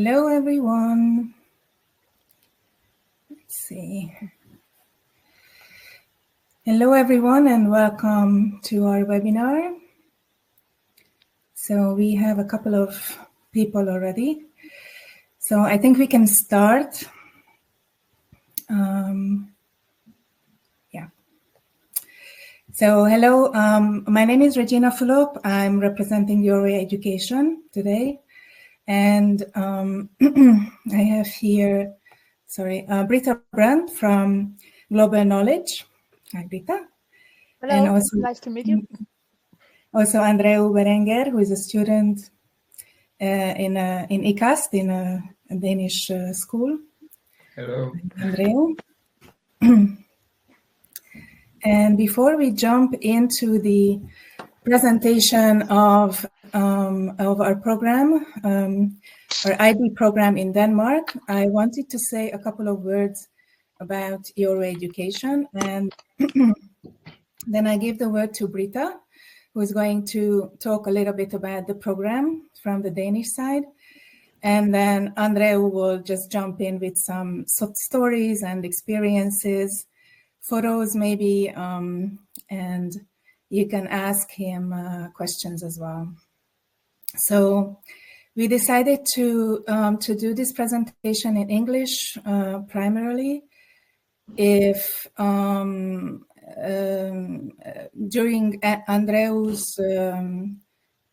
Hello, everyone. Let's see. Hello, everyone, and welcome to our webinar. So we have a couple of people already. So I think we can start. So hello, my name is Regina Fulop. I'm representing Yourway Education today. And I have here, Britta Brandt from Global Knowledge. Hi, Britta. Hello, and also, nice to meet you. Also, Andreu Berenger, who is a student in ICAST, in a Danish school. Hello. Andreu. And before we jump into the presentation of our program, our IB program in Denmark, I wanted to say a couple of words about Yourway Education, and then I give the word to Britta, who is going to talk a little bit about the program from the Danish side, and then Andreu will just jump in with some stories and experiences, photos maybe, and you can ask him questions as well. So we decided to do this presentation in English primarily. If during Andreu's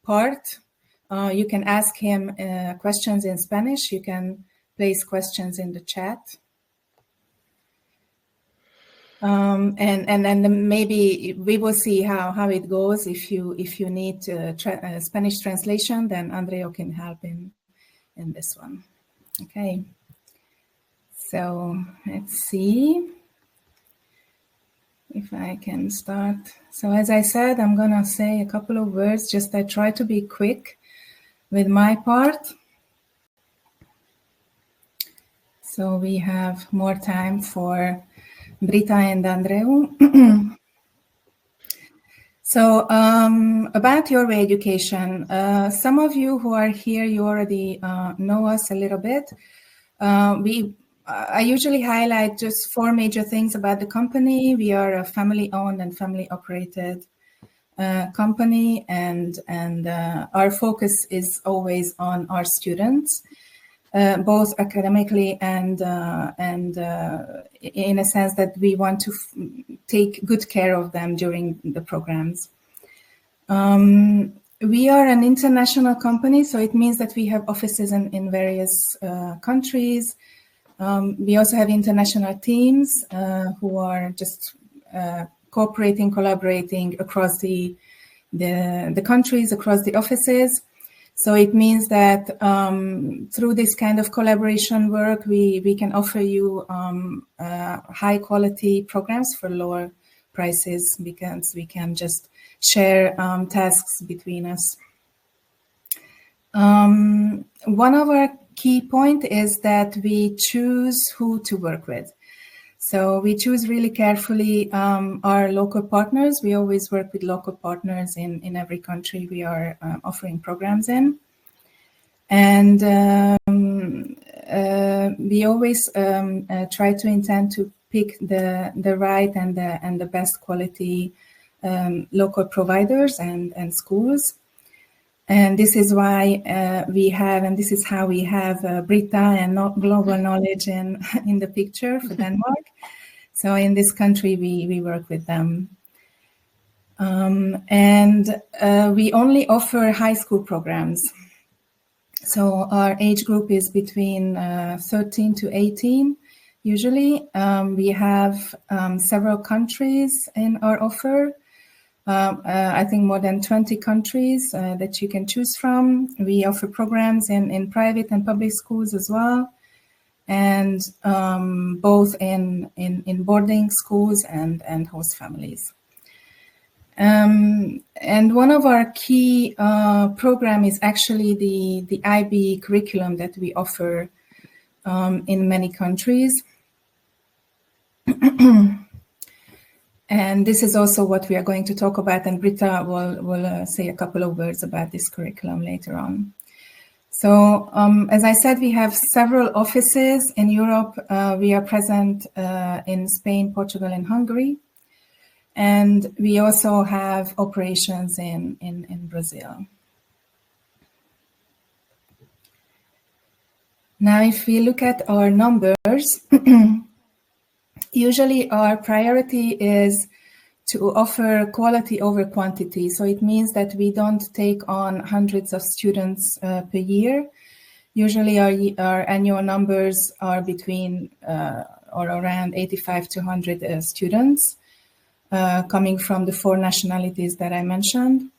part, you can ask him questions in Spanish. You can place questions in the chat. And then maybe we will see how it goes. If you need Spanish translation, then Andreu can help in this one. Okay. So let's see if I can start. So as I said, I'm gonna say a couple of words. Just I try to be quick with my part, so we have more time for Britta and Andreu. So about Yourway Education, some of you who are here, you already know us a little bit. I usually highlight just 4 major things about the company. We are a family-owned and family-operated company, and our focus is always on our students. Both academically and in a sense that we want to take good care of them during the programs. We are an international company, so it means that we have offices in various countries. We also have international teams who are just cooperating, collaborating across the countries, across the offices. So it means that through this kind of collaboration work, we can offer you high quality programs for lower prices, because we can just share tasks between us. One of our key point is that we choose who to work with. So we choose really carefully our local partners. We always work with local partners in every country we are offering programs in. And we always try to intend to pick the right and the best quality local providers and schools. And this is why we have, and this is how we have Britta and Global Knowledge in the picture for Denmark. So in this country, we work with them. And we only offer high school programs. So our age group is between 13 to 18, usually. We have several countries in our offer. I think more than 20 countries that you can choose from. We offer programs in private and public schools as well, and both in boarding schools and host families. And one of our key program is actually the IB curriculum that we offer in many countries. And this is also what we are going to talk about, and Britta will say a couple of words about this curriculum later on. So, as I said, we have several offices in Europe. We are present in Spain, Portugal, and Hungary. And we also have operations in Brazil. Now, if we look at our numbers, usually our priority is to offer quality over quantity. So it means that we don't take on hundreds of students per year. Usually our annual numbers are between or around 85 to 100 students coming from the 4 nationalities that I mentioned.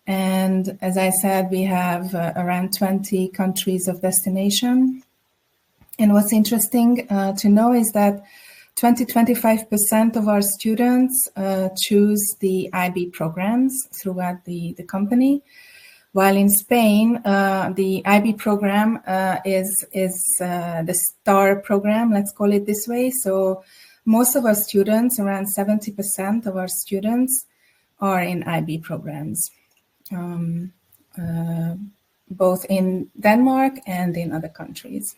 And as I said, we have around 20 countries of destination. And what's interesting to know is that 20-25% of our students choose the IB programs throughout the company, while in Spain, the IB program is the star program, let's call it this way. So most of our students, around 70% of our students, are in IB programs, both in Denmark and in other countries.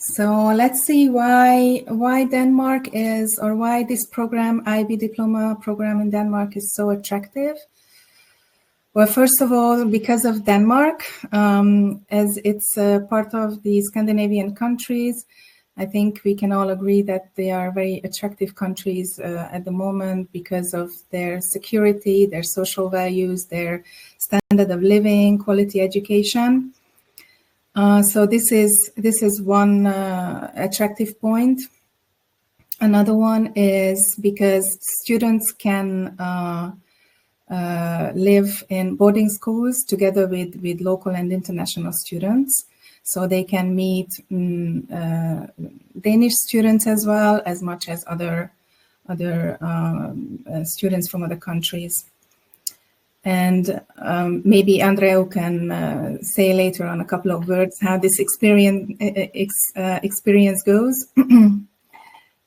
So let's see why Denmark is, or why this program, IB diploma program in Denmark, is so attractive. Well, first of all, because of Denmark, as it's part of the Scandinavian countries, I think we can all agree that they are very attractive countries at the moment because of their security, their social values, their standard of living, quality education. So this is one attractive point. Another one is because students can live in boarding schools together with local and international students. So they can meet Danish students as well, as much as other students from other countries. And maybe Andreu can say later on a couple of words how this experience goes.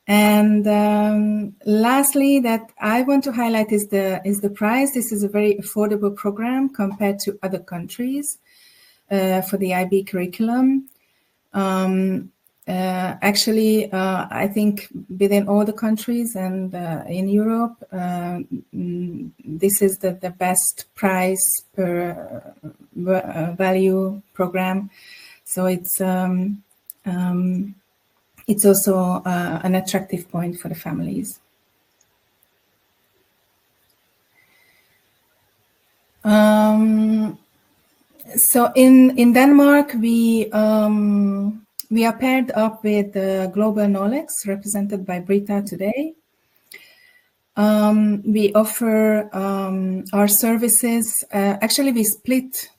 And lastly, that I want to highlight is the price. This is a very affordable program compared to other countries for the IB curriculum. Actually, I think within all the countries and in Europe, this is the best price per value program. So it's also an attractive point for the families. So in Denmark, we are paired up with Global Knowlex, represented by Britta today. We offer our services. Actually, we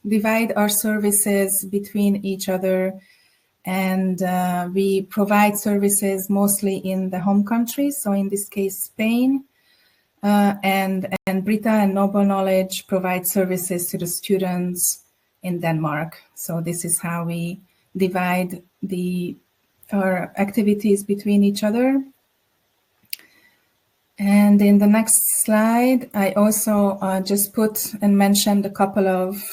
divide our services between each other, and we provide services mostly in the home country. So in this case, Spain, and Britta and Noble Knowledge provide services to the students in Denmark. So this is how we divide our activities between each other. And in the next slide, I also just put and mentioned a couple of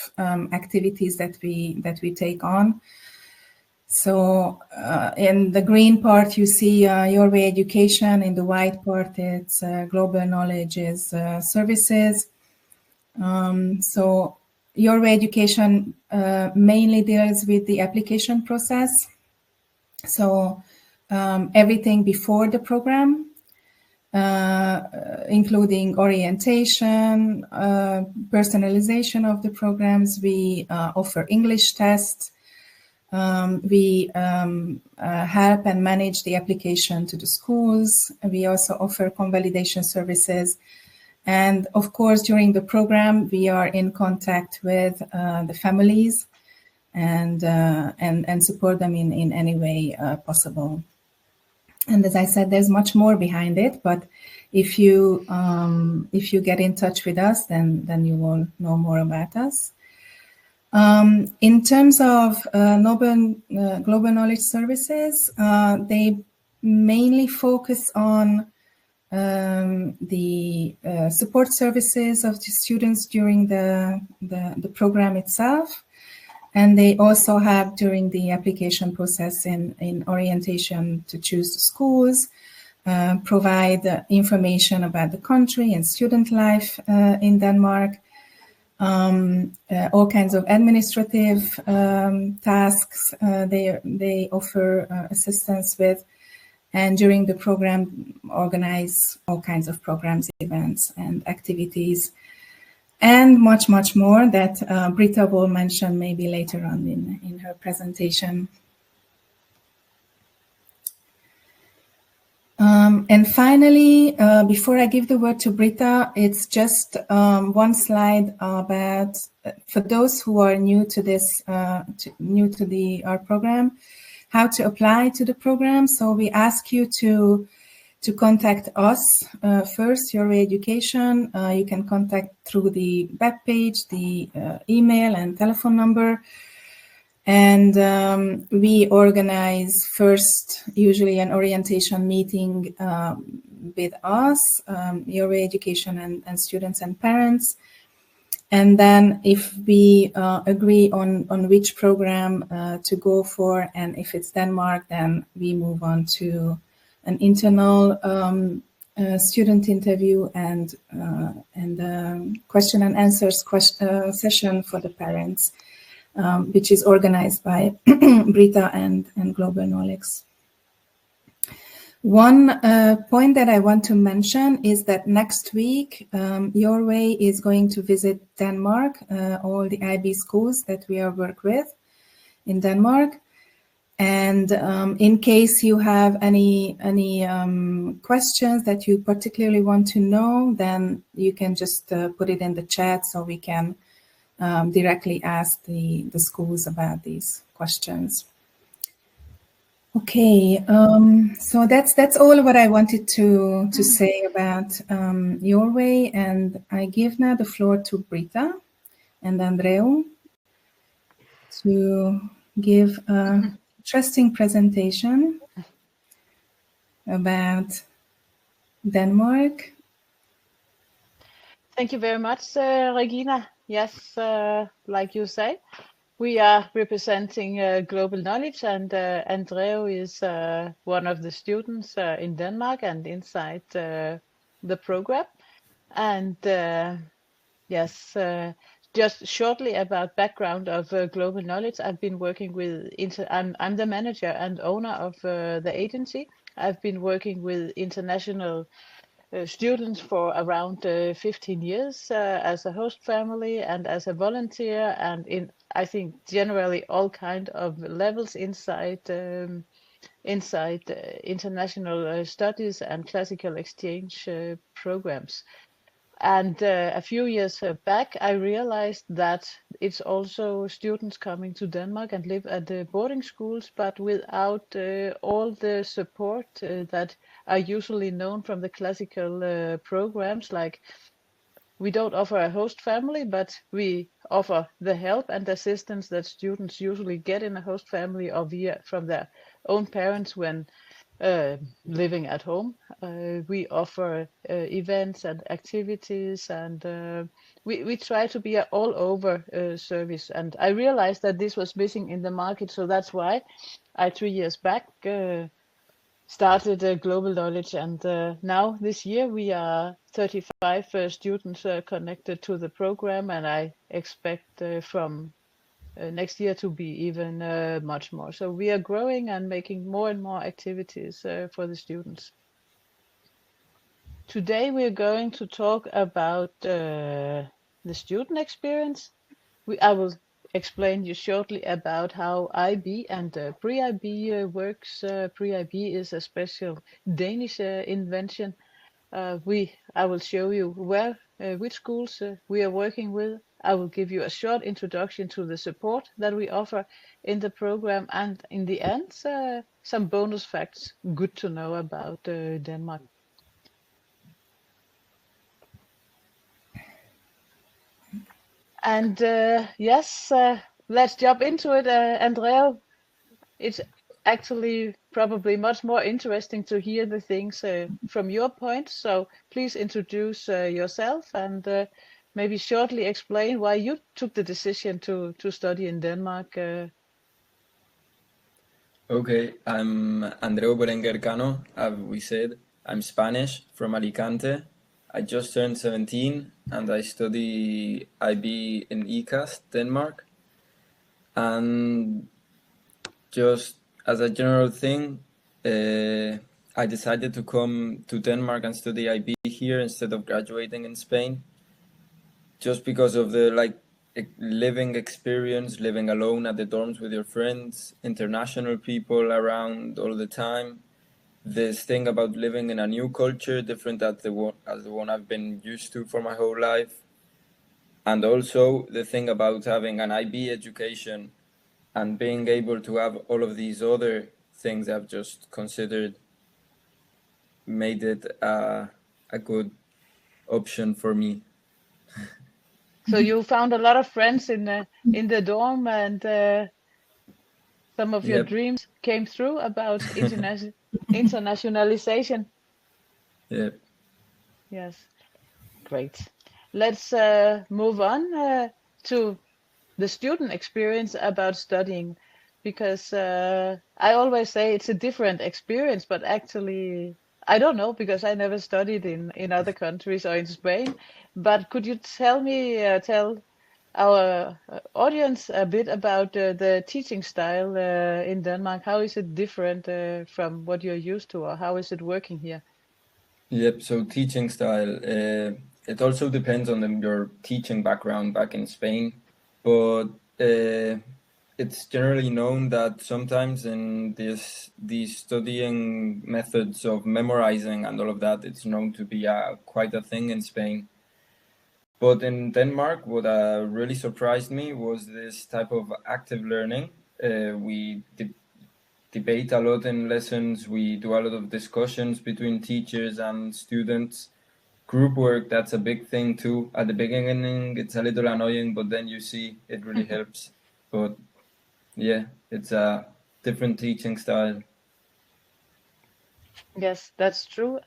activities that we take on. So in the green part, you see Yourway Education. In the white part, it's Global Knowledge's services. So Yourway Education mainly deals with the application process. So everything before the program, including orientation, personalization of the programs. We offer English tests. We help and manage the application to the schools. We also offer convalidation services. And of course, during the program, we are in contact with the families and support them in any way possible. And as I said, there's much more behind it. But if you get in touch with us, then you will know more about us. In terms of Global Knowledge services, they mainly focus on the support services of the students during the program itself. And they also have during the application process in orientation to choose the schools, provide information about the country and student life in Denmark, all kinds of administrative tasks they offer assistance with, and during the program organize all kinds of programs, events and activities, and much, much more that Britta will mention maybe later on in her presentation. And finally, before I give the word to Britta, it's just one slide about, for those who are new to this, new to our program, how to apply to the program. So we ask you to contact us first, Yourway Education. You can contact through the web page, the email and telephone number. And we organize first, usually an orientation meeting with us, Yourway Education and students and parents. And then if we agree on which program to go for, and if it's Denmark, then we move on to an internal student interview and question and answers session for the parents, which is organized by Britta and Global Knowlex. One point that I want to mention is that next week, Yourway is going to visit Denmark, all the IB schools that we work with in Denmark. And in case you have any questions that you particularly want to know, then you can just put it in the chat so we can directly ask the schools about these questions. Okay, so that's all what I wanted to say about Yourway, and I give now the floor to Britta and Andreu to give an interesting presentation about Denmark. Thank you very much, Regina. Yes, like you say, we are representing Global Knowledge, and Andreu is one of the students in Denmark and inside the program. And yes, just shortly about background of Global Knowledge. I've been working with, I'm the manager and owner of the agency. I've been working with international students for around 15 years as a host family and as a volunteer, and in, I think, generally all kind of levels inside international studies and classical exchange programs. And a few years back, I realized that it's also students coming to Denmark and live at the boarding schools, but without all the support that are usually known from the classical programs. Like, we don't offer a host family, but we offer the help and assistance that students usually get in a host family or from their own parents when living at home. We offer events and activities, and we try to be an all-over service. And I realized that this was missing in the market, so that's why I 3 years back started Global Knowledge. And now this year we are 35 students connected to the program, and I expect from next year to be even much more. So we are growing and making more and more activities for the students. Today we're going to talk about the student experience. I will explain you shortly about how IB and pre-IB works. Pre-IB is a special Danish invention. I will show you which schools we are working with. I will give you a short introduction to the support that we offer in the program, and in the end, some bonus facts good to know about Denmark. And yes, let's jump into it, Andrea. actually probably much more interesting to hear the things from your point. So please introduce yourself and maybe shortly explain why you took the decision to study in Denmark. Okay, I'm Andreu Berenguer Cano, as we said. I'm Spanish from Alicante. I just turned 17 and I study IB in ECAS, Denmark. And just as a general thing, I decided to come to Denmark and study IB here instead of graduating in Spain, just because of the living experience, living alone at the dorms with your friends, international people around all the time. This thing about living in a new culture, different as the one I've been used to for my whole life. And also the thing about having an IB education and being able to have all of these other things I've just considered made it a good option for me. So you found a lot of friends in the dorm, and some of your Yep. dreams came through about internationalization. Yep. Yes, great. Let's move on to the student experience about studying, because I always say it's a different experience, but actually I don't know because I never studied in other countries or in Spain. But could you tell our audience a bit about the teaching style in Denmark? How is it different from what you're used to, or how is it working here? Yep. So teaching style, it also depends on your teaching background back in Spain, but it's generally known that sometimes in these studying methods of memorizing and all of that, it's known to be quite a thing in Spain. But in Denmark, what really surprised me was this type of active learning. We debate a lot in lessons. We do a lot of discussions between teachers and students. Group work, that's a big thing too. At the beginning, it's a little annoying, but then you see it really helps. But yeah, it's a different teaching style. Yes, that's true.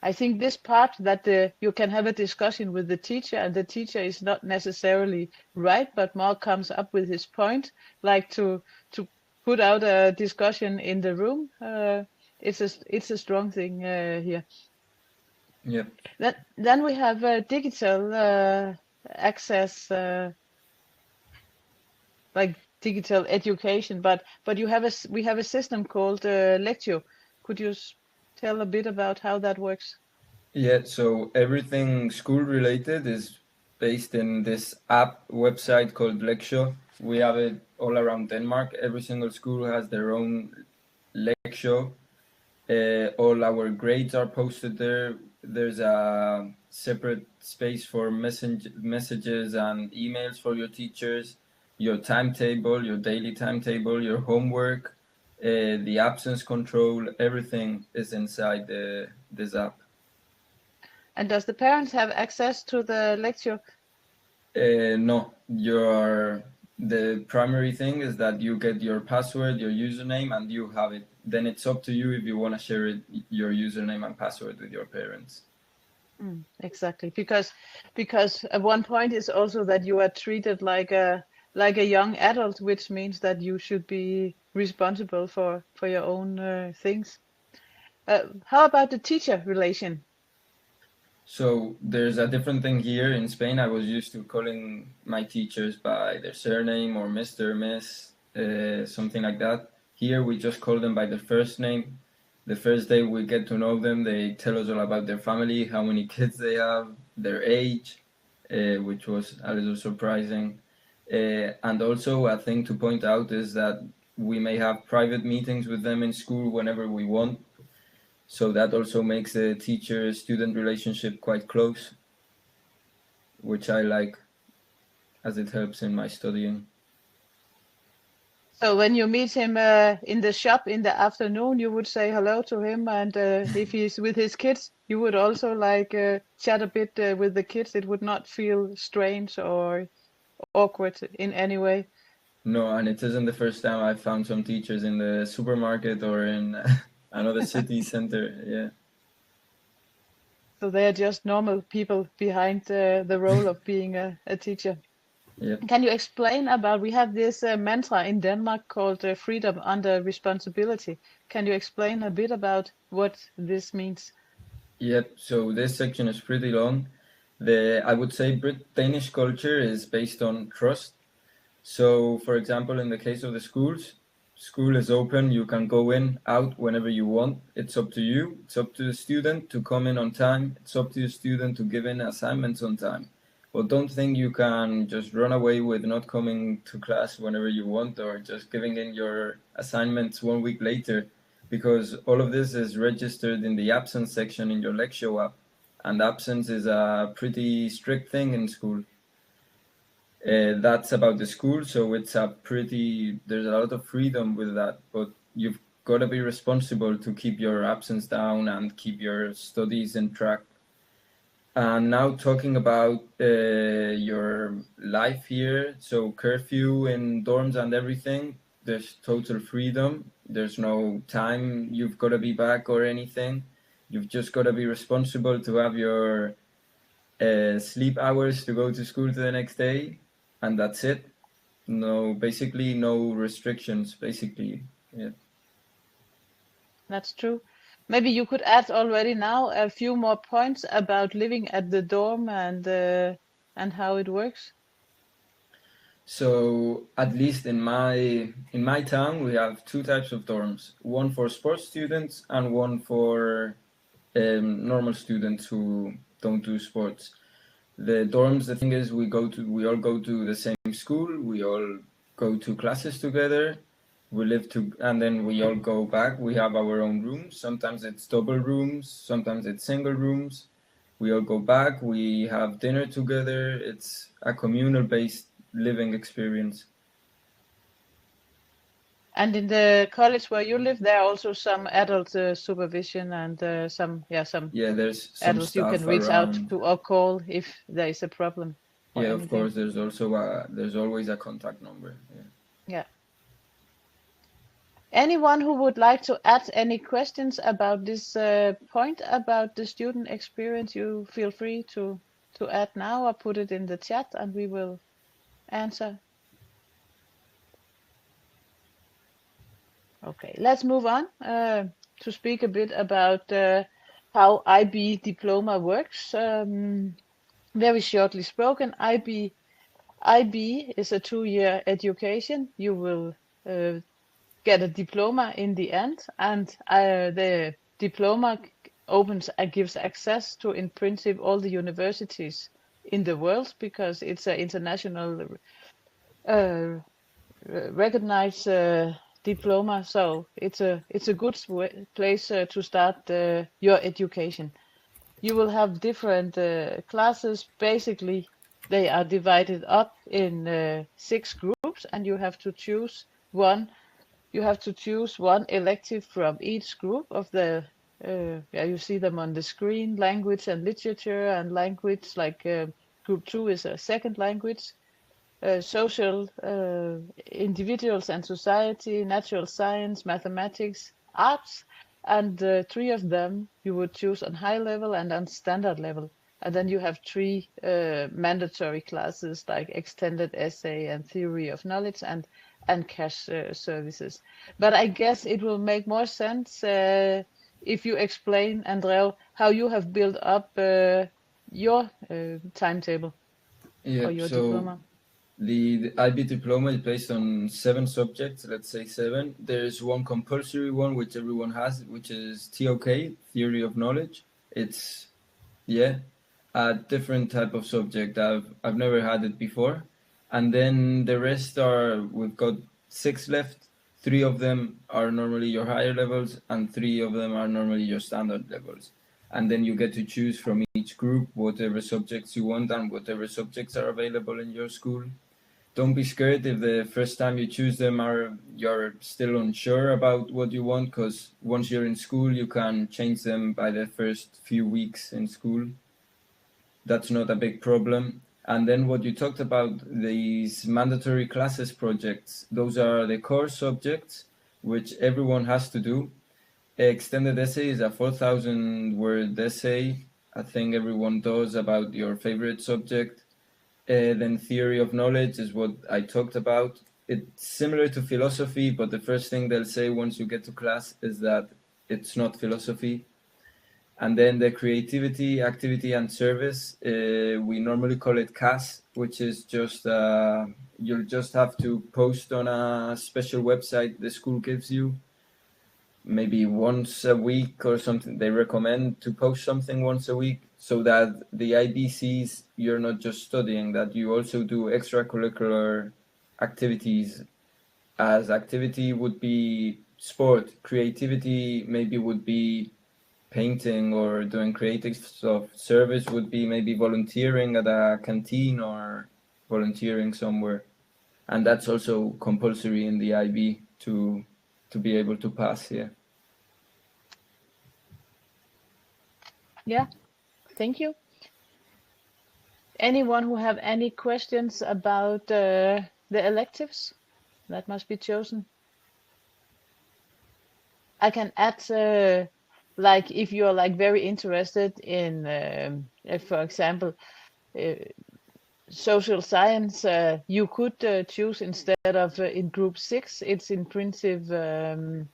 I think this part that you can have a discussion with the teacher, and the teacher is not necessarily right, but more comes up with his point, like to put out a discussion in the room. It's a strong thing here. Yep. Then we have digital access, like digital education, but we have a system called Lectio. Could you tell a bit about how that works? Yeah, so everything school related is based in this app website called Lectio. We have it all around Denmark. Every single school has their own Lectio. All our grades are posted there. There's a separate space for messages and emails for your teachers, your timetable, your daily timetable, your homework, the absence control, everything is inside this app. And does the parents have access to the lecture? No, the primary thing is that you get your password, your username, and you have it. Then it's up to you if you want to share your username and password with your parents. Exactly, because at one point is also that you are treated like a young adult, which means that you should be responsible for your own things. How about the teacher relation? So there's a different thing here in Spain. I was used to calling my teachers by their surname or Mr., Miss, something like that. Here we just call them by their first name. The first day we get to know them, they tell us all about their family, how many kids they have, their age, which was a little surprising. And also a thing to point out is that we may have private meetings with them in school whenever we want. So that also makes the teacher-student relationship quite close, which I like, as it helps in my studying. So when you meet him in the shop in the afternoon, you would say hello to him, and if he's with his kids, you would also chat a bit with the kids. It would not feel strange or awkward in any way. No, and it isn't the first time I found some teachers in the supermarket or in another city center. Yeah. So they are just normal people behind the role of being a teacher. Yeah. Can you explain about, we have this mantra in Denmark called freedom under responsibility. Can you explain a bit about what this means? Yep. So this section is pretty long. I would say Danish culture is based on trust. So, for example, in the case of the schools, school is open. You can go in, out whenever you want. It's up to you. It's up to the student to come in on time. It's up to the student to give in assignments on time. But don't think you can just run away with not coming to class whenever you want or just giving in your assignments 1 week later, because all of this is registered in the absence section in your lecture app. And absence is a pretty strict thing in school. That's about the school, so it's there's a lot of freedom with that, but you've got to be responsible to keep your absence down and keep your studies in track. And now talking about your life here, so curfew in dorms and everything, there's total freedom. There's no time you've got to be back or anything. You've just got to be responsible to have your sleep hours to go to school the next day, and that's it. Basically no restrictions, basically. Yeah. That's true. Maybe you could add already now a few more points about living at the dorm and how it works. So at least in my town, we have two types of dorms: one for sports students and one for normal students who don't do sports. The dorms, the thing is, we all go to the same school. We all go to classes together. We live and then we all go back. We have our own rooms. Sometimes it's double rooms. Sometimes it's single rooms. We all go back. We have dinner together. It's a communal-based living experience. And in the college where you live, there are also some adult supervision and there's some adults you can reach out to or call if there is a problem. Yeah, anything. Of course. There's also there's always a contact number. Yeah. Anyone who would like to add any questions about this point about the student experience, you feel free to add now or put it in the chat and we will answer. Okay, let's move on to speak a bit about how IB diploma works. Very shortly spoken, IB is a 2-year education. You will get a diploma in the end, and the diploma gives access to, in principle, all the universities in the world, because it's an international recognized diploma. So it's a good place to start your education. You will have different classes. Basically, they are divided up in 6 groups, and you have to choose one. You have to choose one elective from each group of the. You see them on the screen: language and literature, and language like group 2 is a second language. Social, individuals and society, natural science, mathematics, arts, and 3 of them you would choose on high level and on standard level. And then you have 3 mandatory classes like extended essay and theory of knowledge and cash services. But I guess it will make more sense if you explain, Andreu, how you have built up your timetable or your diploma. The IB diploma is based on 7 subjects, let's say 7. There's one compulsory one, which everyone has, which is TOK, Theory of Knowledge. It's, a different type of subject. I've never had it before. And then the rest we've got 6 left. 3 of them are normally your higher levels, and 3 of them are normally your standard levels. And then you get to choose from each group whatever subjects you want and whatever subjects are available in your school. Don't be scared if the first time you choose them you're still unsure about what you want, because once you're in school, you can change them by the first few weeks in school. That's not a big problem. And then what you talked about, these mandatory classes projects, those are the core subjects, which everyone has to do. Extended essay is a 4,000 word essay. I think everyone does about your favorite subject. Then theory of knowledge is what I talked about. It's similar to philosophy, but the first thing they'll say once you get to class is that it's not philosophy. And then the creativity, activity, and service, we normally call it CAS, which is just, you'll just have to post on a special website the school gives you, maybe once a week or something. They recommend to post something once a week so that the IB sees you're not just studying, that you also do extracurricular activities. As activity would be sport, creativity maybe would be painting or doing creative stuff. Service would be maybe volunteering at a canteen or volunteering somewhere. And that's also compulsory in the IB to be able to pass here. Yeah, thank you. Anyone who have any questions about the electives that must be chosen? I can add, like if you're like very interested in, for example, social science, you could choose instead of in group 6. It's in principle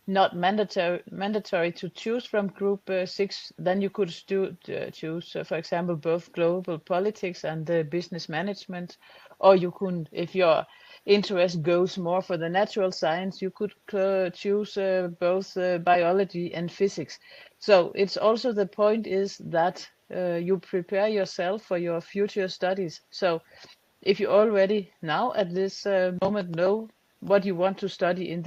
not mandatory to choose from group 6. Then you could choose, for example, both global politics and business management, or you could, if your interest goes more for the natural science, you could choose both biology and physics. So it's also, the point is that you prepare yourself for your future studies. So if you already now at this moment know what you want to study in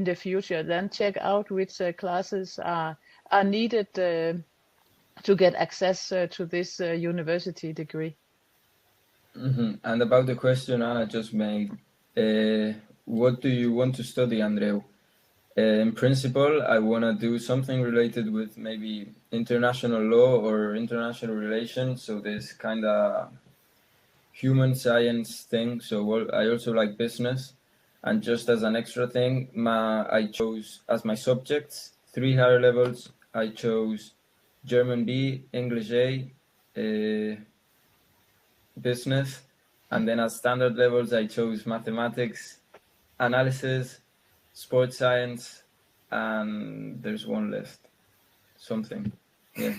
the future, then check out which classes are needed to get access to this university degree. And about the question Anna just made, what do you want to study, Andreu? In principle, I want to do something related with maybe international law or international relations, so this kind of human science thing. So I also like business. And just as an extra thing, I chose as my subjects 3 higher levels. I chose German B, English A, business, and then as standard levels I chose mathematics, analysis, sports science, and there's one left. Something. Yeah.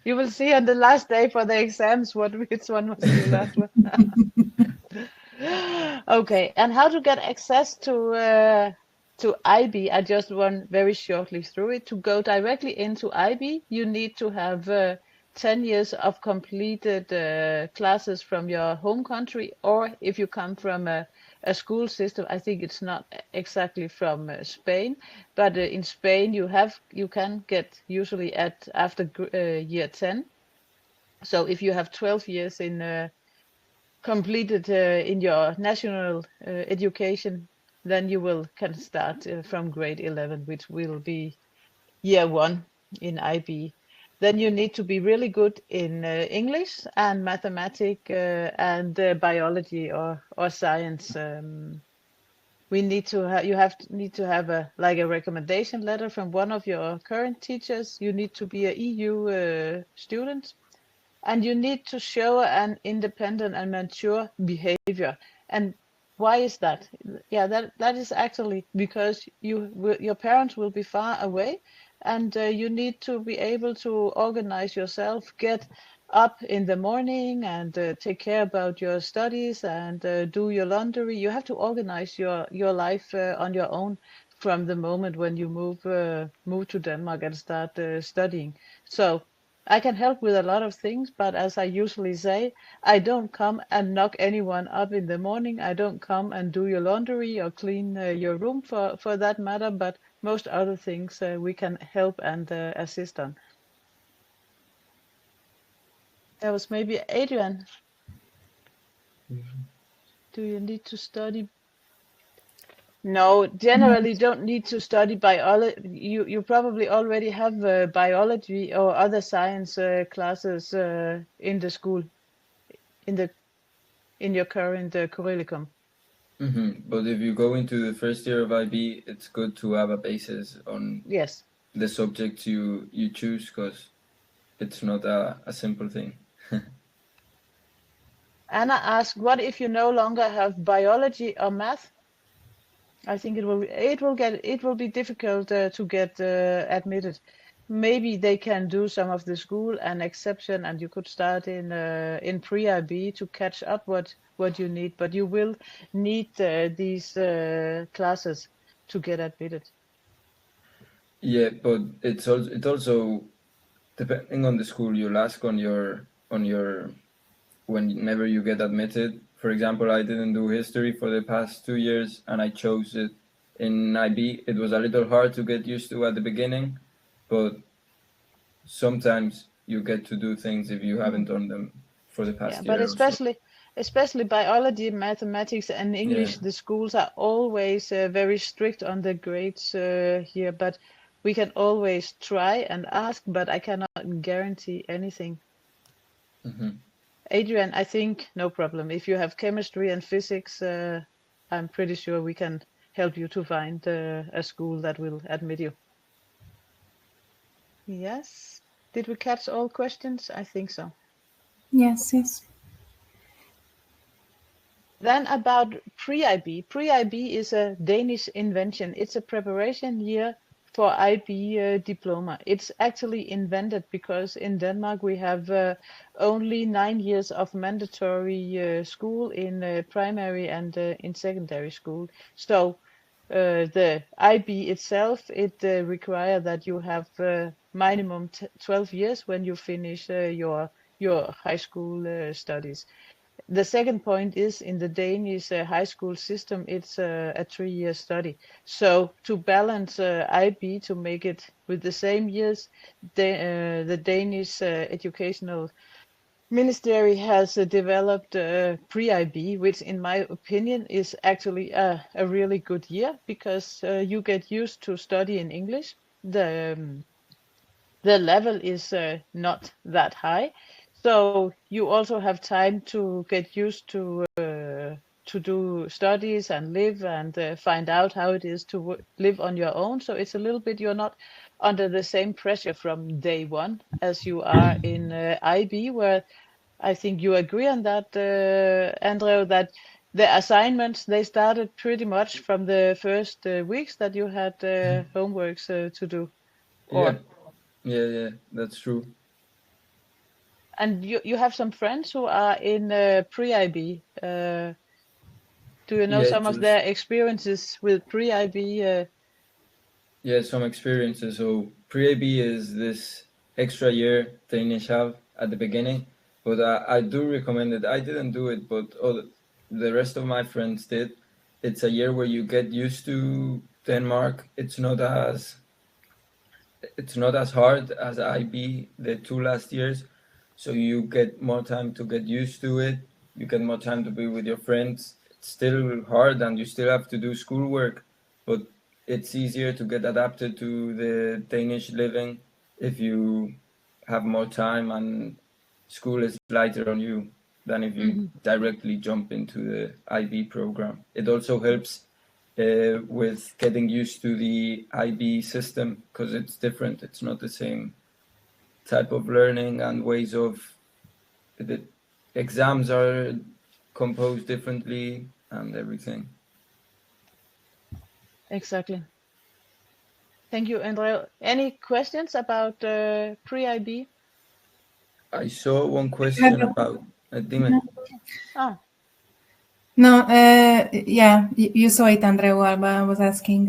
You will see on the last day for the exams which one was the last one. Okay, and how to get access to IB? I just went very shortly through it. To go directly into IB, you need to have 10 years of completed classes from your home country, or if you come from a school system, I think it's not exactly from Spain, but in Spain you can get usually after year 10. So if you have 12 years in completed in your national education, then you can start from grade 11, which will be year 1 in IB. Then you need to be really good in English and mathematics and biology or science. We need to need to have a recommendation letter from one of your current teachers. You need to be a EU student. And you need to show an independent and mature behavior. And why is that? Yeah, that is actually because your parents will be far away, and you need to be able to organize yourself, get up in the morning and take care about your studies and do your laundry. You have to organize your life on your own from the moment when you move to Denmark and start studying. So I can help with a lot of things, but as I usually say, I don't come and knock anyone up in the morning. I don't come and do your laundry or clean your room for that matter, but most other things we can help and assist on. That was maybe Adrian. Do you need to study? No, generally don't need to study biology. You probably already have biology or other science classes in the school, in your current curriculum. But if you go into the first year of IB, it's good to have a basis on Yes. the subjects you choose, because it's not a simple thing. Anna asked, what if you no longer have biology or math? I think it will be difficult to get admitted. Maybe they can do some of the school an exception, and you could start in pre-IB to catch up what you need. But you will need these classes to get admitted. Yeah, but it also depending on the school you'll ask on your whenever you get admitted. For example, I didn't do history for the past 2 years, and I chose it in IB. It was a little hard to get used to at the beginning, but sometimes you get to do things if you haven't done them for the past year. But especially biology, mathematics, and English, the schools are always very strict on the grades here. But we can always try and ask, but I cannot guarantee anything. Adrian, I think no problem. If you have chemistry and physics, I'm pretty sure we can help you to find a school that will admit you. Yes. Did we catch all questions? I think so. Yes, yes. Then about pre-IB. Pre-IB is a Danish invention. It's a preparation year for IB diploma. It's actually invented because in Denmark we have only 9 years of mandatory school in primary and in secondary school. So the IB itself, it requires that you have minimum 12 years when you finish your high school studies. The second point is in the Danish high school system, it's a 3-year study. So to balance IB, to make it with the same years, the Danish educational ministry has developed pre-IB, which in my opinion is actually a really good year, because you get used to study in English. The level is not that high. So you also have time to get used to do studies and live and find out how it is to live on your own. So it's a little bit, you're not under the same pressure from day one as you are in IB, where I think you agree on that, Andrea, that the assignments, they started pretty much from the first weeks that you had homeworks to do. Or... Yeah, that's true. And you have some friends who are in pre-IB. Do you know some of their experiences with pre-IB? Yeah, some experiences. So pre-IB is this extra year Danish have at the beginning, but I do recommend it. I didn't do it, but the rest of my friends did. It's a year where you get used to Denmark. It's not as hard as IB the 2 last years. So you get more time to get used to it. You get more time to be with your friends. It's still hard and you still have to do schoolwork, but it's easier to get adapted to the Danish living if you have more time and school is lighter on you than if you directly jump into the IB program. It also helps with getting used to the IB system, because it's different. It's not the same type of learning and ways of the exams are composed differently and everything. Exactly. Thank you, Andrea. Any questions about pre-IB? I saw one question about Dime. No, yeah, you saw it, Andrea, while I was asking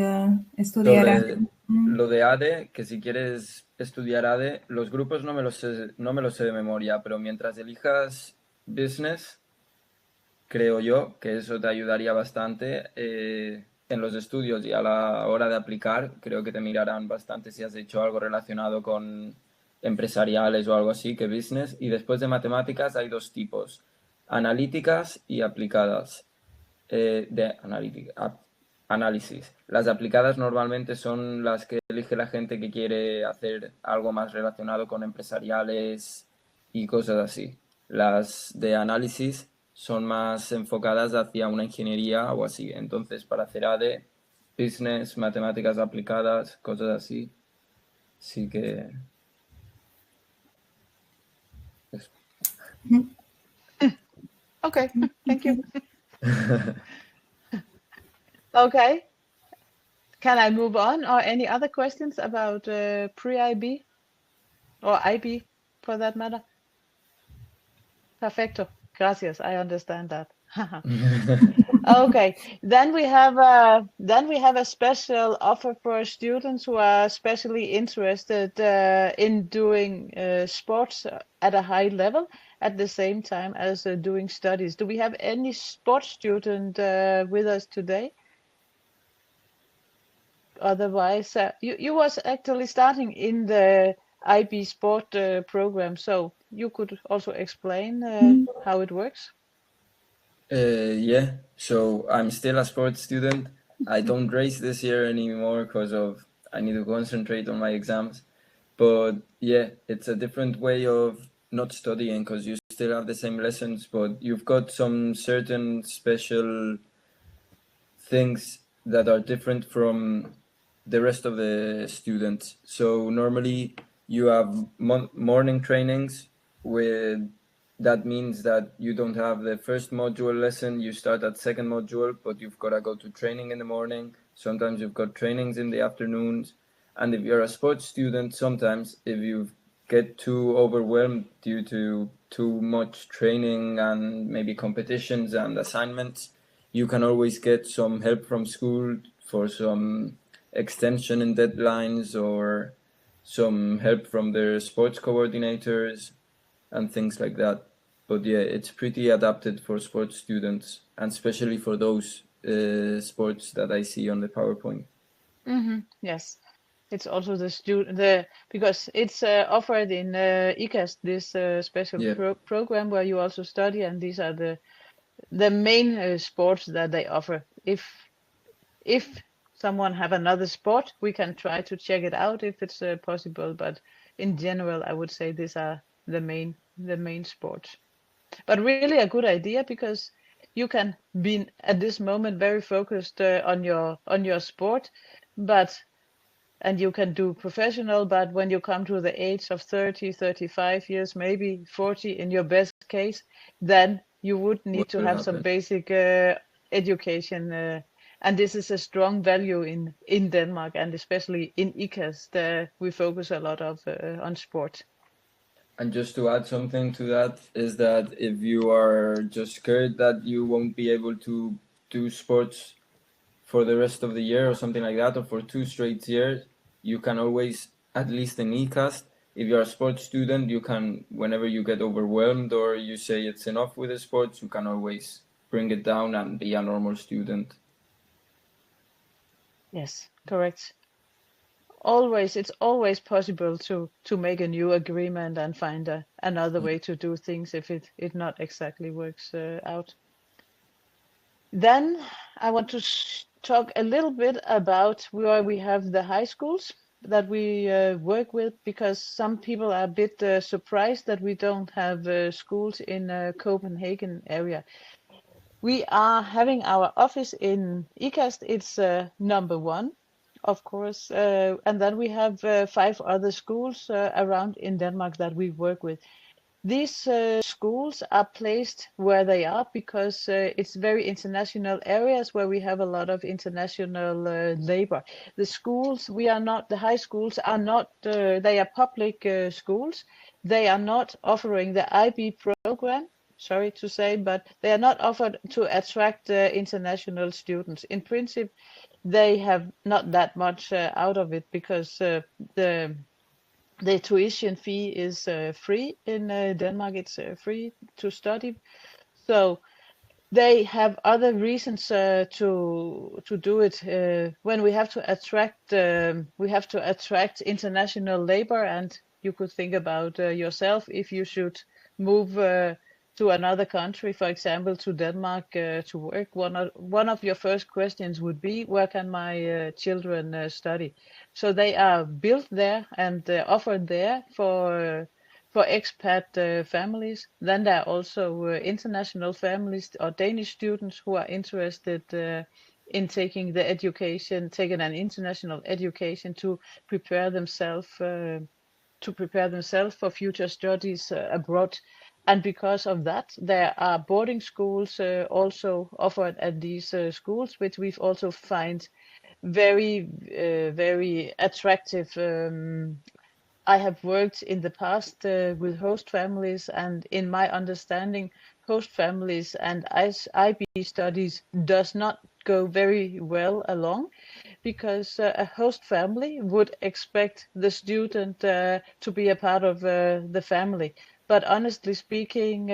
estudiar. Lo de ADE, que si quieres estudiar ADE, los grupos no me los sé de memoria, pero mientras elijas business, creo yo que eso te ayudaría bastante en los estudios, y a la hora de aplicar creo que te mirarán bastante si has hecho algo relacionado con empresariales o algo así que business. Y después de matemáticas hay 2 tipos, analíticas y aplicadas. análisis. Las aplicadas normalmente son las que elige la gente que quiere hacer algo más relacionado con empresariales y cosas así. Las de análisis son más enfocadas hacia una ingeniería o así. Entonces, para hacer AD, business, matemáticas aplicadas, cosas así, sí que... Okay, thank you. Okay. Can I move on, or any other questions about pre-IB or IB for that matter? Perfecto. Gracias. I understand that. Okay. Then we have a special offer for students who are especially interested in doing sports at a high level at the same time as doing studies. Do we have any sports student with us today? Otherwise, you was actually starting in the IB sport program, so you could also explain how it works. Yeah, so I'm still a sports student. I don't race this year anymore because of I need to concentrate on my exams. But yeah, it's a different way of not studying because you still have the same lessons, but you've got some certain special things that are different from the rest of the students. So normally you have morning trainings with that means that you don't have the first module lesson, you start at second module, but you've got to go to training in the morning. Sometimes you've got trainings in the afternoons. And if you're a sports student, sometimes if you get too overwhelmed due to too much training and maybe competitions and assignments, you can always get some help from school for some extension in deadlines or some help from their sports coordinators and things like that. But yeah, it's pretty adapted for sports students, and especially for those sports that I see on the PowerPoint. Yes, it's also because it's offered in ICAST, this special Yeah. program where you also study, and these are the main sports that they offer. If someone have another sport, we can try to check it out if it's possible. But in general, I would say these are the main sports. But really a good idea because you can be at this moment very focused on your sport, and you can do professional, but when you come to the age of 30, 35 years, maybe 40 in your best case, then you would need to have some basic education. And this is a strong value in Denmark, and especially in ICAST, we focus a lot on sport. And just to add something to that is that if you are just scared that you won't be able to do sports for the rest of the year or something like that, or for 2 straight years, you can always, at least in ECAST, if you're a sports student, you can, whenever you get overwhelmed or you say it's enough with the sports, you can always bring it down and be a normal student. Yes, correct. It's always possible to make a new agreement and find another way to do things if it not exactly works out. Then I want to talk a little bit about where we have the high schools that we work with, because some people are a bit surprised that we don't have schools in Copenhagen area. We are having our office in ICAST. It's number 1. Of course, and then we have 5 other schools around in Denmark that we work with. These schools are placed where they are because it's very international areas where we have a lot of international labor. The high schools are not, they are public schools. They are not offering the IB program, sorry to say, but they are not offered to attract international students. In principle, they have not that much out of it because the tuition fee is free in Denmark. It's free to study, so they have other reasons to do it. When we have to attract international labor, and you could think about yourself if you should move to another country, for example, to Denmark to work, one of your first questions would be, where can my children study? So they are built there and offered there for expat families. Then there are also international families or Danish students who are interested in taking the education, taking an international education to prepare themselves for future studies abroad. And because of that, there are boarding schools also offered at these schools, which we've also find very attractive. I have worked in the past with host families, and in my understanding, host families and IB studies does not go very well along, because a host family would expect the student to be a part of the family. But honestly speaking,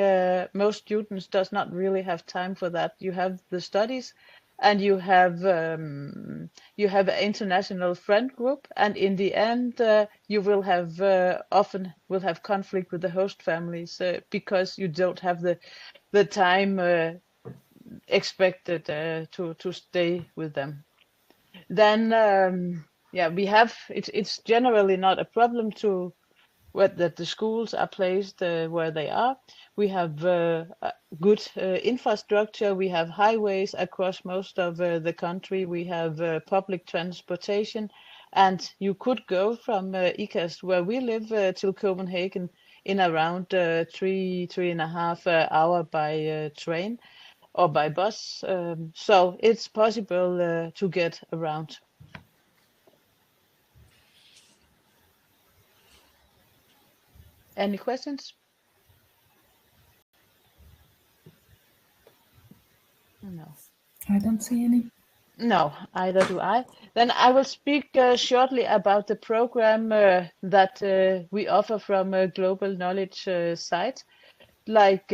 most students does not really have time for that. You have the studies, and you have an international friend group, and in the end, you will have often will have conflict with the host families because you don't have the time expected to stay with them. Then it's generally not a problem to that the schools are placed where they are. We have good infrastructure. We have highways across most of the country. We have public transportation, and you could go from Ikast, where we live, till Copenhagen in around 3.5 hour by train or by bus. So it's possible to get around. Any questions? No. I don't see any. No, either do I. Then I will speak shortly about the program that we offer from a Global Knowledge site. Like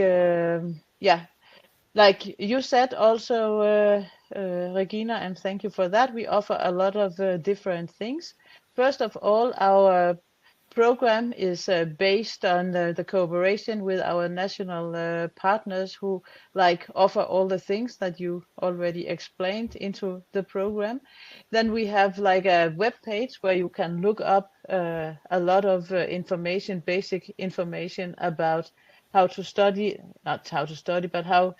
you said also, Regina, and thank you for that. We offer a lot of different things. First of all, our program is based on the cooperation with our national partners who offer all the things that you already explained into the program. Then we have a web page where you can look up a lot of information, basic information about how to study, not how to study, but how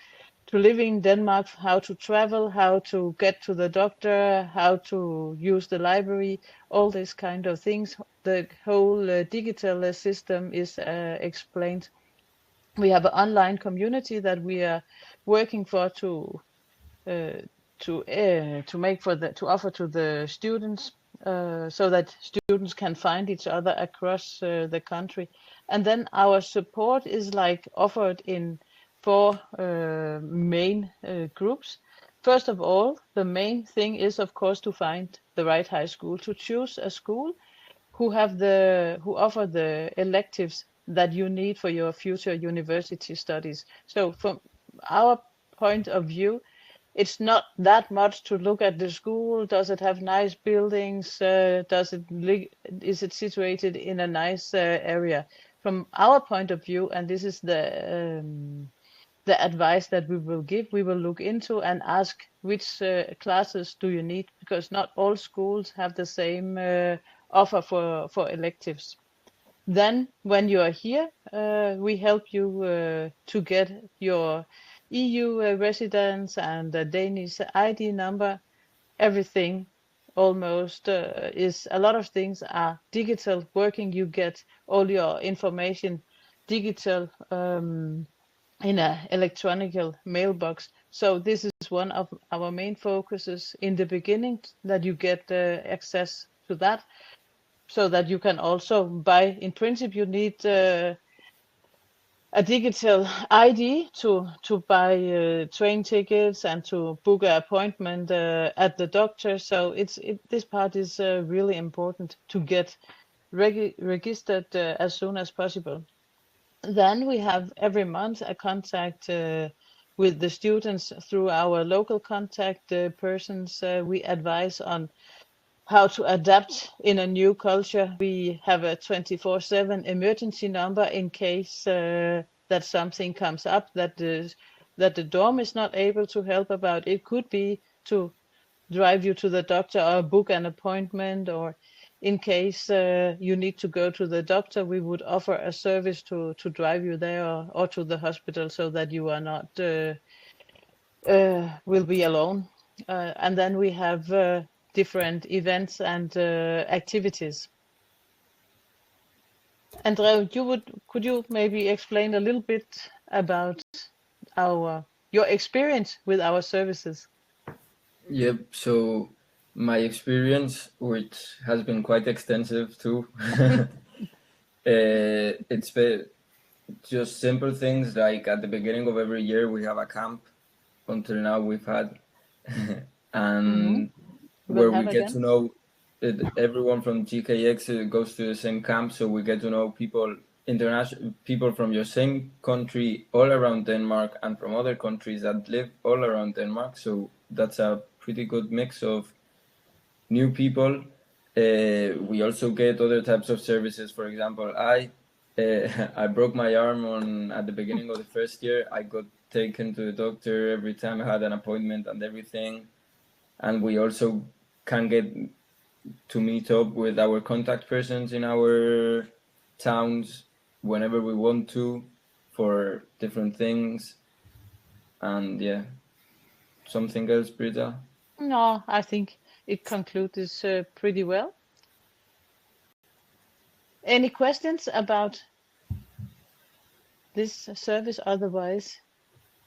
to live in Denmark, how to travel, how to get to the doctor, how to use the library, all these kind of things. The whole digital system is explained. We have an online community that we are working for to offer to the students, so that students can find each other across the country. And then our support is offered in 4 main groups. First of all, the main thing is, of course, to find the right high school, to choose a school who offer the electives that you need for your future university studies. So from our point of view, it's not that much to look at the school. Does it have nice buildings? Is it situated in a nice area? From our point of view, and this is the advice that we will give, we will look into and ask which classes do you need, because not all schools have the same offer for electives. Then when you are here, we help you to get your EU residence and a Danish ID number. Everything almost is, a lot of things are digital working. You get all your information digital in an electronic mailbox. So this is one of our main focuses in the beginning, that you get access to that, so that you can also buy. In principle, you need a digital ID to buy train tickets and to book an appointment at the doctor. So this part is really important to get registered as soon as possible. Then we have every month a contact with the students through our local contact persons. We advise on how to adapt in a new culture. We have a 24/7 emergency number in case that something comes up that the dorm is not able to help about. It could be to drive you to the doctor or book an appointment, or in case you need to go to the doctor, we would offer a service to drive you there, or to the hospital, so that you are not will be alone. And then we have different events and activities. Andre, could you maybe explain a little bit about your experience with our services? Yep, so my experience, which has been quite extensive too, it's been just simple things like at the beginning of every year we have a camp. Until now we've had, and where we get to know everyone from GKX goes to the same camp, so we get to know people, international people from your same country all around Denmark, and from other countries that live all around Denmark. So that's a pretty good mix of new people. We also get other types of services. For example, I broke my arm at the beginning of the first year. I got taken to the doctor every time I had an appointment and everything. And we also can get to meet up with our contact persons in our towns whenever we want to for different things. And yeah, something else, Britta? No, I think it concludes pretty well. Any questions about this service? Otherwise,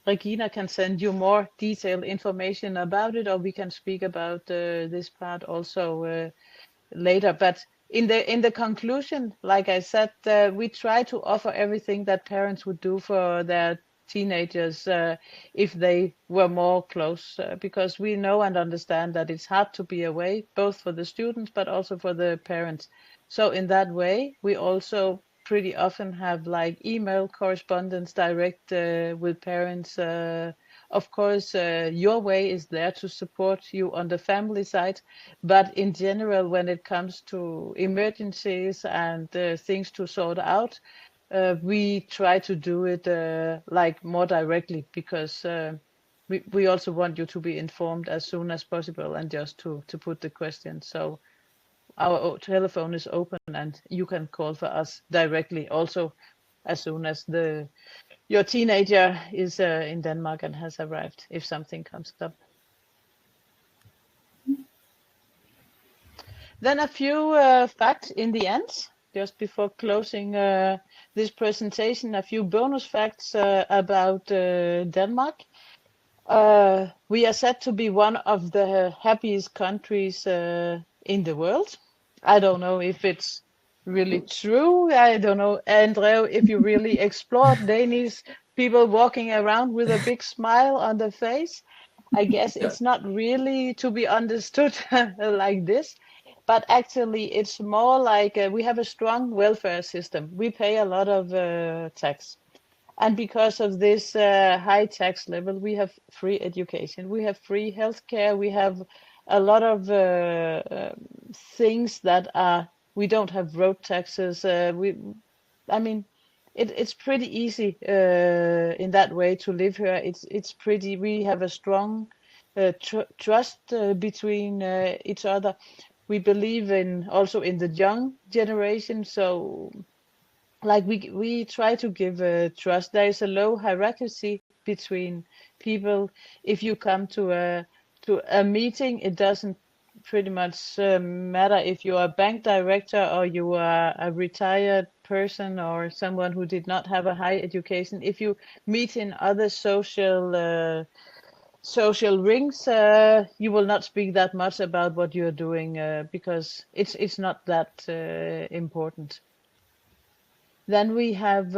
Regina can send you more detailed information about it, or we can speak about this part also later. But in the conclusion, like I said, we try to offer everything that parents would do for their teenagers if they were more close, because we know and understand that it's hard to be away, both for the students but also for the parents. So in that way, we also pretty often have like email correspondence direct with parents. Of course, Yourway is there to support you on the family side, but in general, when it comes to emergencies and things to sort out, we try to do it like more directly, because we also want you to be informed as soon as possible, and just to put the question. So our telephone is open, and you can call for us directly also as soon as your teenager is in Denmark and has arrived, if something comes up. Then a few facts in the end, just before closing this presentation, a few bonus facts about Denmark. We are said to be one of the happiest countries in the world. I don't know if it's really true. I don't know, Andre, if you really explored Danish people walking around with a big smile on their face. I guess it's not really to be understood like this, but actually it's more like we have a strong welfare system. We pay a lot of tax. And because of this high tax level, we have free education, we have free healthcare, we have a lot of things that we don't have road taxes. I mean, it's pretty easy in that way to live here. It's pretty. We have a strong trust between each other. We believe also in the young generation. So, like we try to give trust. There is a low hierarchy between people. If you come to a meeting, it doesn't pretty much matter if you are a bank director or you are a retired person or someone who did not have a high education. If you meet in other social rings, you will not speak that much about what you're doing because it's not that important. Then we have,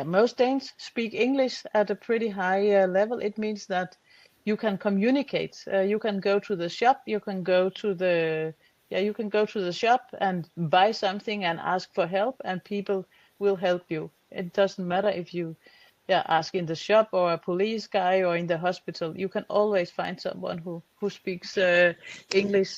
most Danes speak English at a pretty high level. It means that you can communicate. You can go to the shop. You can go to the shop and buy something and ask for help, and people will help you. It doesn't matter if you ask in the shop or a police guy or in the hospital. You can always find someone who speaks English.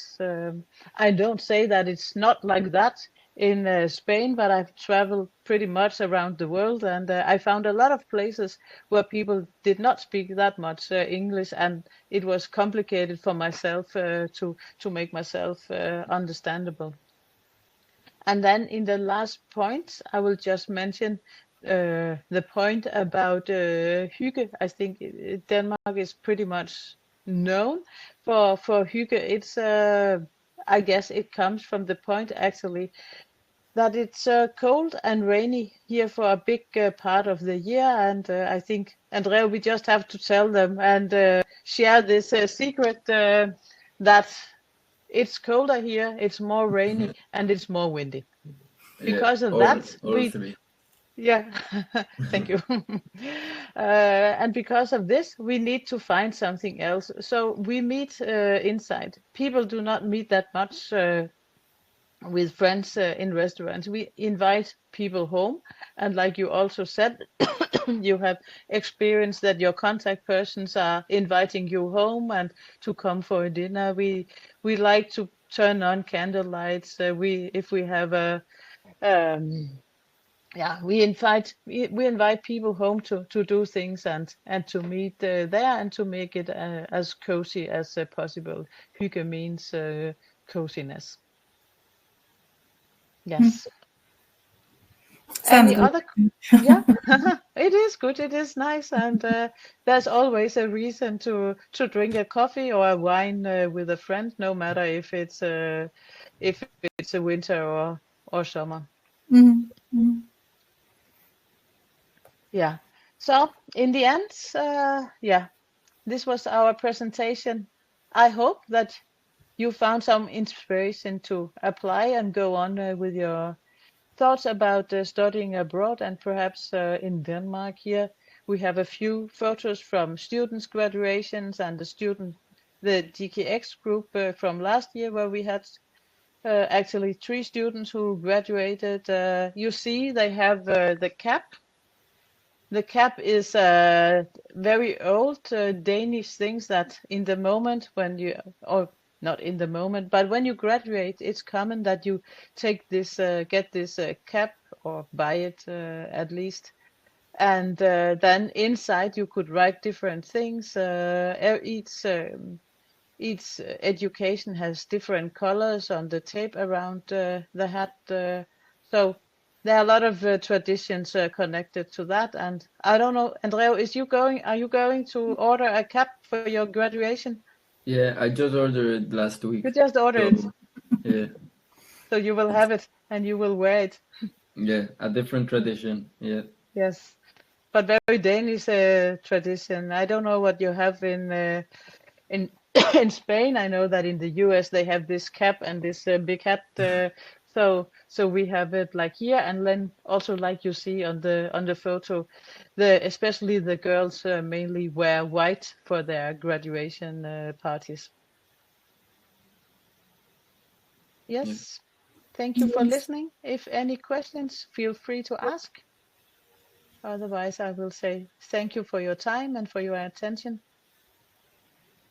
I don't say that it's not like that in Spain, but I've traveled pretty much around the world, and I found a lot of places where people did not speak that much English, and it was complicated for myself to make myself understandable. And then in the last point, I will just mention the point about hygge. I think Denmark is pretty much known for hygge. It's I guess it comes from the point actually that it's cold and rainy here for a big part of the year, and I think, Andrea, we just have to tell them and share this secret that it's colder here, it's more rainy, and it's more windy. Because of that, all three. Yeah, thank you. And because of this, we need to find something else. So we meet inside. People do not meet that much with friends in restaurants. We invite people home. And like you also said, you have experienced that your contact persons are inviting you home and to come for a dinner. We like to turn on candle lights. If we have a we invite people home to do things and to meet there and to make it as cozy as possible. Hygge means coziness. Yes. Any other? Yeah, it is good. It is nice, and there's always a reason to drink a coffee or a wine with a friend, no matter if it's a winter or summer. Mm-hmm. Yeah. So in the end, this was our presentation. I hope that you found some inspiration to apply and go on with your thoughts about studying abroad, and perhaps in Denmark here. We have a few photos from students' graduations and the DKX group from last year, where we had actually 3 students who graduated. You see they have the cap. The cap is very old Danish things that in the moment when you, or not in the moment, but when you graduate, it's common that you take this, get this cap or buy it at least. And then inside you could write different things. Each education has different colors on the tape around the hat. So there are a lot of traditions connected to that, and I don't know, Andrea, are you going to order a cap for your graduation? Yeah, I just ordered it last week. You just ordered so, it. Yeah. So you will have it and you will wear it. Yeah, a different tradition. Yeah. Yes, but very Danish tradition. I don't know what you have in in Spain. I know that in the US they have this cap and this big hat. So we have it like here, and then also like you see on the photo, especially the girls mainly wear white for their graduation parties. Yes. Yes. Thank you for listening. If any questions, feel free to ask. Otherwise, I will say thank you for your time and for your attention.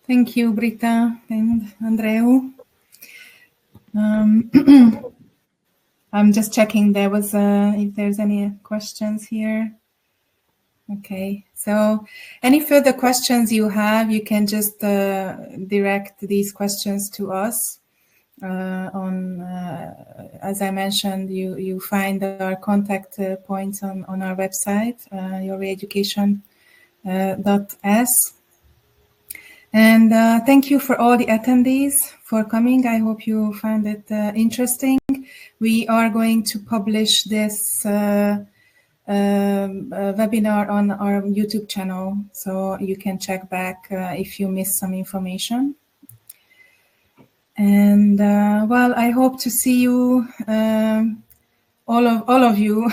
Thank you, Britta and Andreu. I'm just checking there was if there's any questions here. Okay, so any further questions you have, you can just direct these questions to us. As I mentioned, you find our contact points on our website, yourwayeducation.s. And thank you for all the attendees for coming. I hope you found it interesting. We are going to publish this webinar on our YouTube channel, so you can check back if you missed some information. And well, I hope to see you, all of you,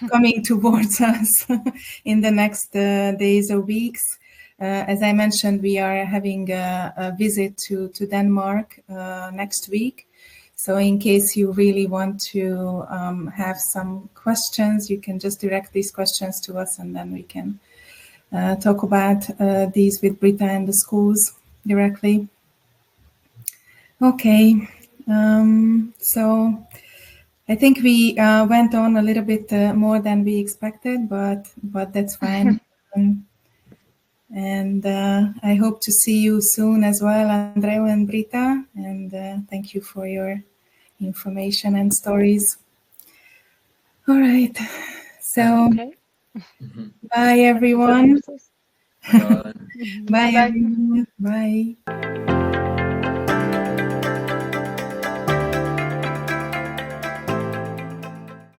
coming towards us in the next days or weeks. As I mentioned, we are having a visit to Denmark next week. So in case you really want to have some questions, you can just direct these questions to us, and then we can talk about these with Britta and the schools directly. Okay, so I think we went on a little bit more than we expected, but that's fine. And I hope to see you soon as well, Andreu and Brita. And thank you for your information and stories. All right. So Okay. bye, everyone. Bye. Bye, everyone. Bye.